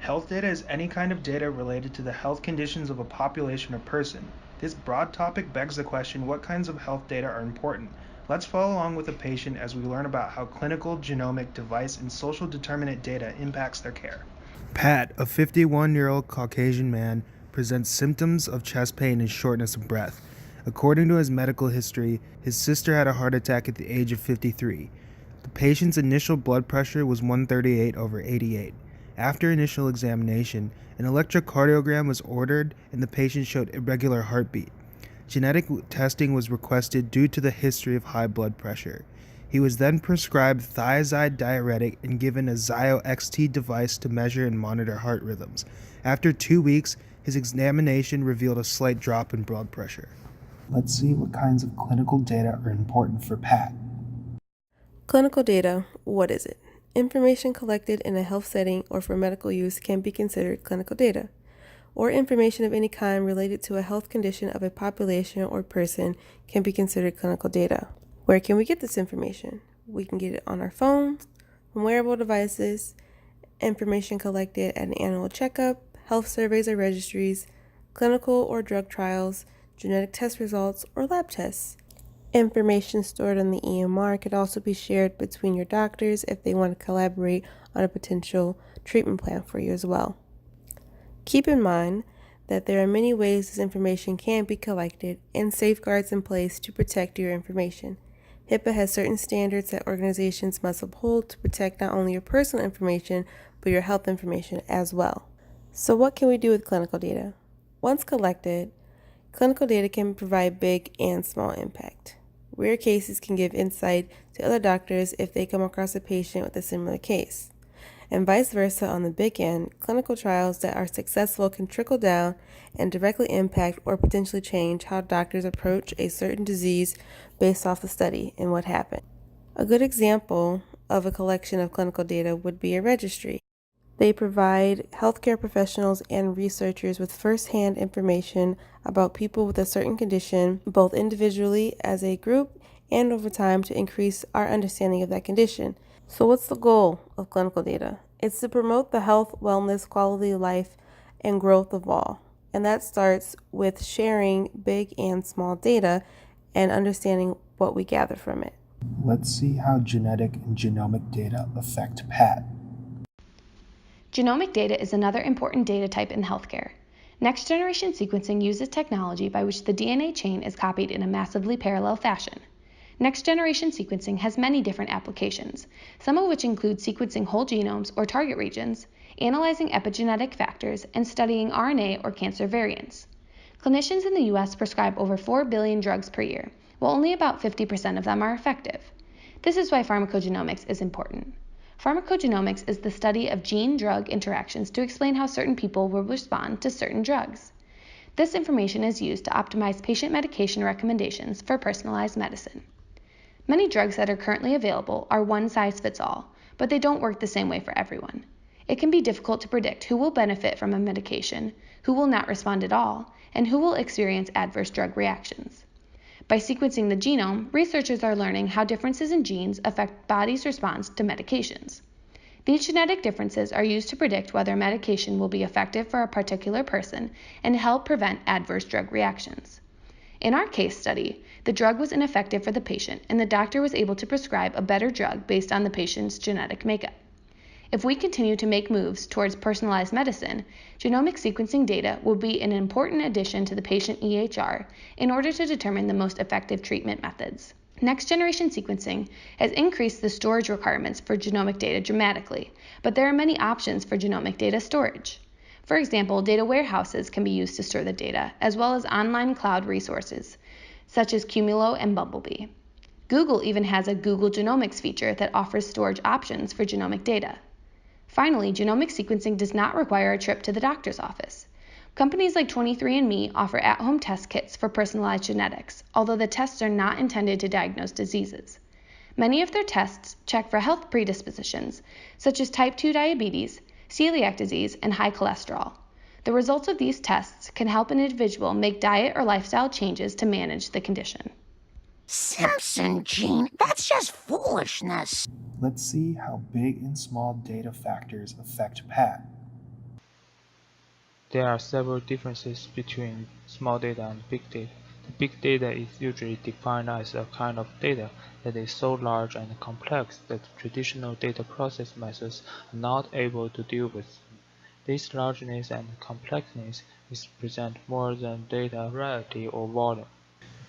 Health data is any kind of data related to the health conditions of a population or person. This broad topic begs the question, what kinds of health data are important? Let's follow along with a patient as we learn about how clinical, genomic, device, and social determinant data impacts their care. Pat, a 51-year-old Caucasian man, presents symptoms of chest pain and shortness of breath. According to his medical history, his sister had a heart attack at the age of 53. The patient's initial blood pressure was 138/88. After initial examination, an electrocardiogram was ordered and the patient showed irregular heartbeat. Genetic testing was requested due to the history of high blood pressure. He was then prescribed thiazide diuretic and given a Zio XT device to measure and monitor heart rhythms. After 2 weeks, his examination revealed a slight drop in blood pressure. Let's see what kinds of clinical data are important for Pat. Clinical data, what is it? Information collected in a health setting or for medical use can be considered clinical data, or information of any kind related to a health condition of a population or person can be considered clinical data. Where can we get this information? We can get it on our phones, from wearable devices, information collected at an annual checkup, health surveys or registries, clinical or drug trials, genetic test results, or lab tests. Information stored on the EMR could also be shared between your doctors if they want to collaborate on a potential treatment plan for you as well. Keep in mind that there are many ways this information can be collected and safeguards in place to protect your information. HIPAA has certain standards that organizations must uphold to protect not only your personal information, but your health information as well. So what can we do with clinical data? Once collected, clinical data can provide big and small impact. Rare cases can give insight to other doctors if they come across a patient with a similar case. And vice versa on the big end, clinical trials that are successful can trickle down and directly impact or potentially change how doctors approach a certain disease based off the study and what happened. A good example of a collection of clinical data would be a registry. They provide healthcare professionals and researchers with first-hand information about people with a certain condition, both individually as a group and over time to increase our understanding of that condition. So what's the goal of clinical data? It's to promote the health, wellness, quality of life, and growth of all. And that starts with sharing big and small data and understanding what we gather from it. Let's see how genetic and genomic data affect Pat. Genomic data is another important data type in healthcare. Next-generation sequencing uses technology by which the DNA chain is copied in a massively parallel fashion. Next-generation sequencing has many different applications, some of which include sequencing whole genomes or target regions, analyzing epigenetic factors, and studying RNA or cancer variants. Clinicians in the U.S. prescribe over 4 billion drugs per year, while only about 50% of them are effective. This is why pharmacogenomics is important. Pharmacogenomics is the study of gene-drug interactions to explain how certain people will respond to certain drugs. This information is used to optimize patient medication recommendations for personalized medicine. Many drugs that are currently available are one-size-fits-all, but they don't work the same way for everyone. It can be difficult to predict who will benefit from a medication, who will not respond at all, and who will experience adverse drug reactions. By sequencing the genome, researchers are learning how differences in genes affect body's response to medications. These genetic differences are used to predict whether a medication will be effective for a particular person and help prevent adverse drug reactions. In our case study, the drug was ineffective for the patient, and the doctor was able to prescribe a better drug based on the patient's genetic makeup. If we continue to make moves towards personalized medicine, genomic sequencing data will be an important addition to the patient EHR in order to determine the most effective treatment methods. Next-generation sequencing has increased the storage requirements for genomic data dramatically, but there are many options for genomic data storage. For example, data warehouses can be used to store the data, as well as online cloud resources, such as Cumulo and Bumblebee. Google even has a Google Genomics feature that offers storage options for genomic data. Finally, genomic sequencing does not require a trip to the doctor's office. Companies like 23andMe offer at-home test kits for personalized genetics, although the tests are not intended to diagnose diseases. Many of their tests check for health predispositions, such as type 2 diabetes, celiac disease, and high cholesterol. The results of these tests can help an individual make diet or lifestyle changes to manage the condition. Simpson gene, that's just foolishness. Let's see how big and small data factors affect Pat. There are several differences between small data and big data. The big data is usually defined as a kind of data that is so large and complex that traditional data process methods are not able to deal with. This largeness and complexness is present more than data rarity or volume.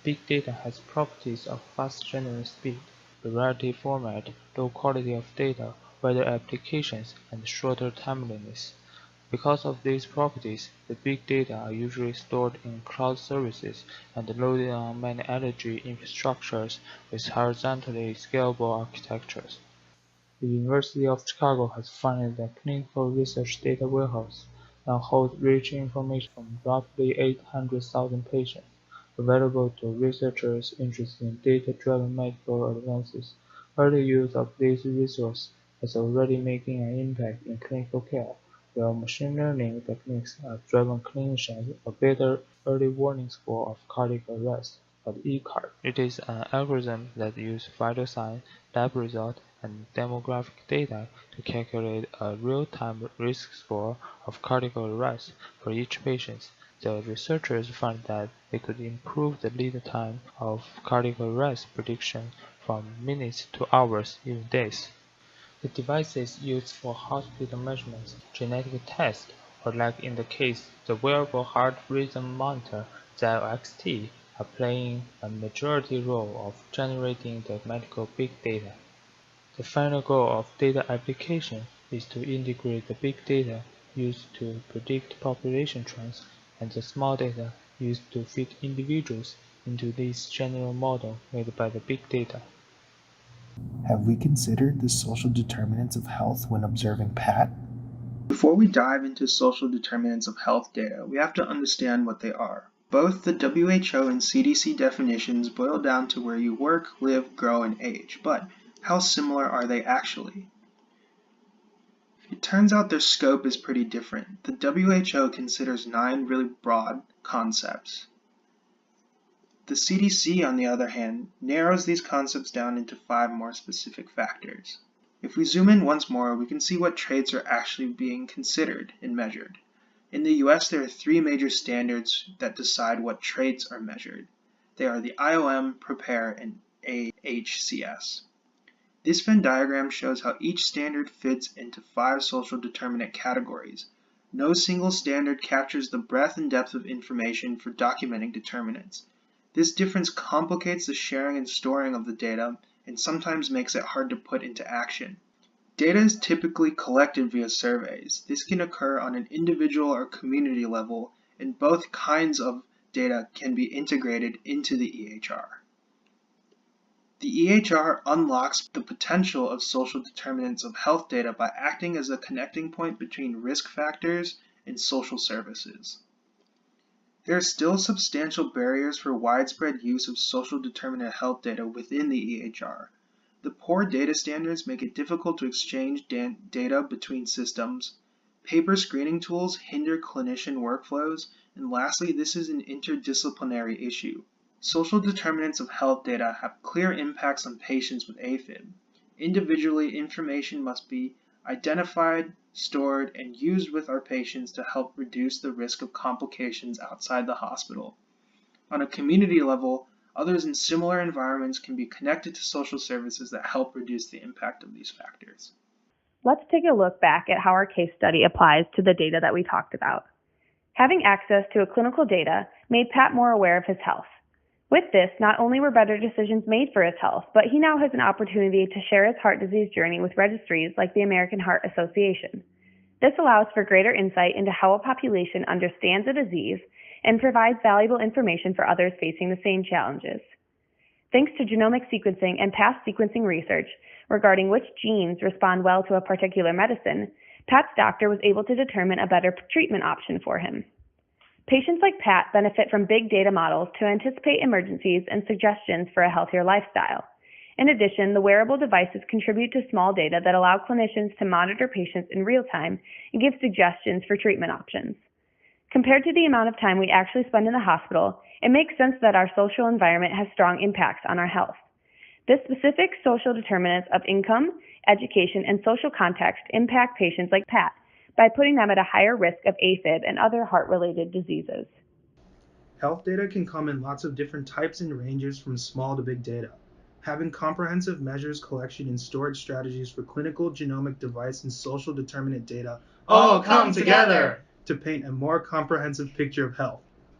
Big data has properties of fast general speed, variety format, low quality of data, wider applications, and shorter timeliness. Because of these properties, the big data are usually stored in cloud services and loaded on many energy infrastructures with horizontally scalable architectures. The University of Chicago has funded a clinical research data warehouse that holds rich information from roughly 800,000 patients, available to researchers interested in data-driven medical advances. Early use of this resource is already making an impact in clinical care, where machine learning techniques have driven clinicians a better early warning score of cardiac arrest, called ECARD. It is an algorithm that uses vital signs, lab results, and demographic data to calculate a real-time risk score of cardiac arrest for each patient. The researchers found that they could improve the lead time of cardiac arrest prediction from minutes to hours, even days. The devices used for hospital measurements, genetic tests, or like in the case the wearable heart rhythm monitor XT, are playing a majority role of generating the medical big data. The final goal of data application is to integrate the big data used to predict population trends and the small data used to fit individuals into this general model made by the big data. Have we considered the social determinants of health when observing Pat? Before we dive into social determinants of health data, we have to understand what they are. Both the WHO and CDC definitions boil down to where you work, live, grow, and age, but how similar are they actually? It turns out their scope is pretty different. The WHO considers 9 really broad concepts. The CDC, on the other hand, narrows these concepts down into 5 more specific factors. If we zoom in once more, we can see what traits are actually being considered and measured. In the US, there are 3 major standards that decide what traits are measured. They are the IOM, PROPERE, and AHCS. This Venn diagram shows how each standard fits into 5 social determinant categories. No single standard captures the breadth and depth of information for documenting determinants. This difference complicates the sharing and storing of the data and sometimes makes it hard to put into action. Data is typically collected via surveys. This can occur on an individual or community level, and both kinds of data can be integrated into the EHR. The EHR unlocks the potential of social determinants of health data by acting as a connecting point between risk factors and social services. There are still substantial barriers for widespread use of social determinant health data within the EHR. The poor data standards make it difficult to exchange data between systems. Paper screening tools hinder clinician workflows, and lastly, this is an interdisciplinary issue. Social determinants of health data have clear impacts on patients with AFib. Individually, information must be identified, stored, and used with our patients to help reduce the risk of complications outside the hospital. On a community level, others in similar environments can be connected to social services that help reduce the impact of these factors. Let's take a look back at how our case study applies to the data that we talked about. Having access to a clinical data made Pat more aware of his health. With this, not only were better decisions made for his health, but he now has an opportunity to share his heart disease journey with registries like the American Heart Association. This allows for greater insight into how a population understands a disease and provides valuable information for others facing the same challenges. Thanks to genomic sequencing and past sequencing research regarding which genes respond well to a particular medicine, Pat's doctor was able to determine a better treatment option for him. Patients like Pat benefit from big data models to anticipate emergencies and suggestions for a healthier lifestyle. In addition, the wearable devices contribute to small data that allow clinicians to monitor patients in real time and give suggestions for treatment options. Compared to the amount of time we actually spend in the hospital, it makes sense that our social environment has strong impacts on our health. The specific social determinants of income, education, and social context impact patients like Pat, by putting them at a higher risk of AFib and other heart-related diseases. Health data can come in lots of different types and ranges from small to big data. Having comprehensive measures, collection, and storage strategies for clinical, genomic, device, and social determinant data all come together to paint a more comprehensive picture of health.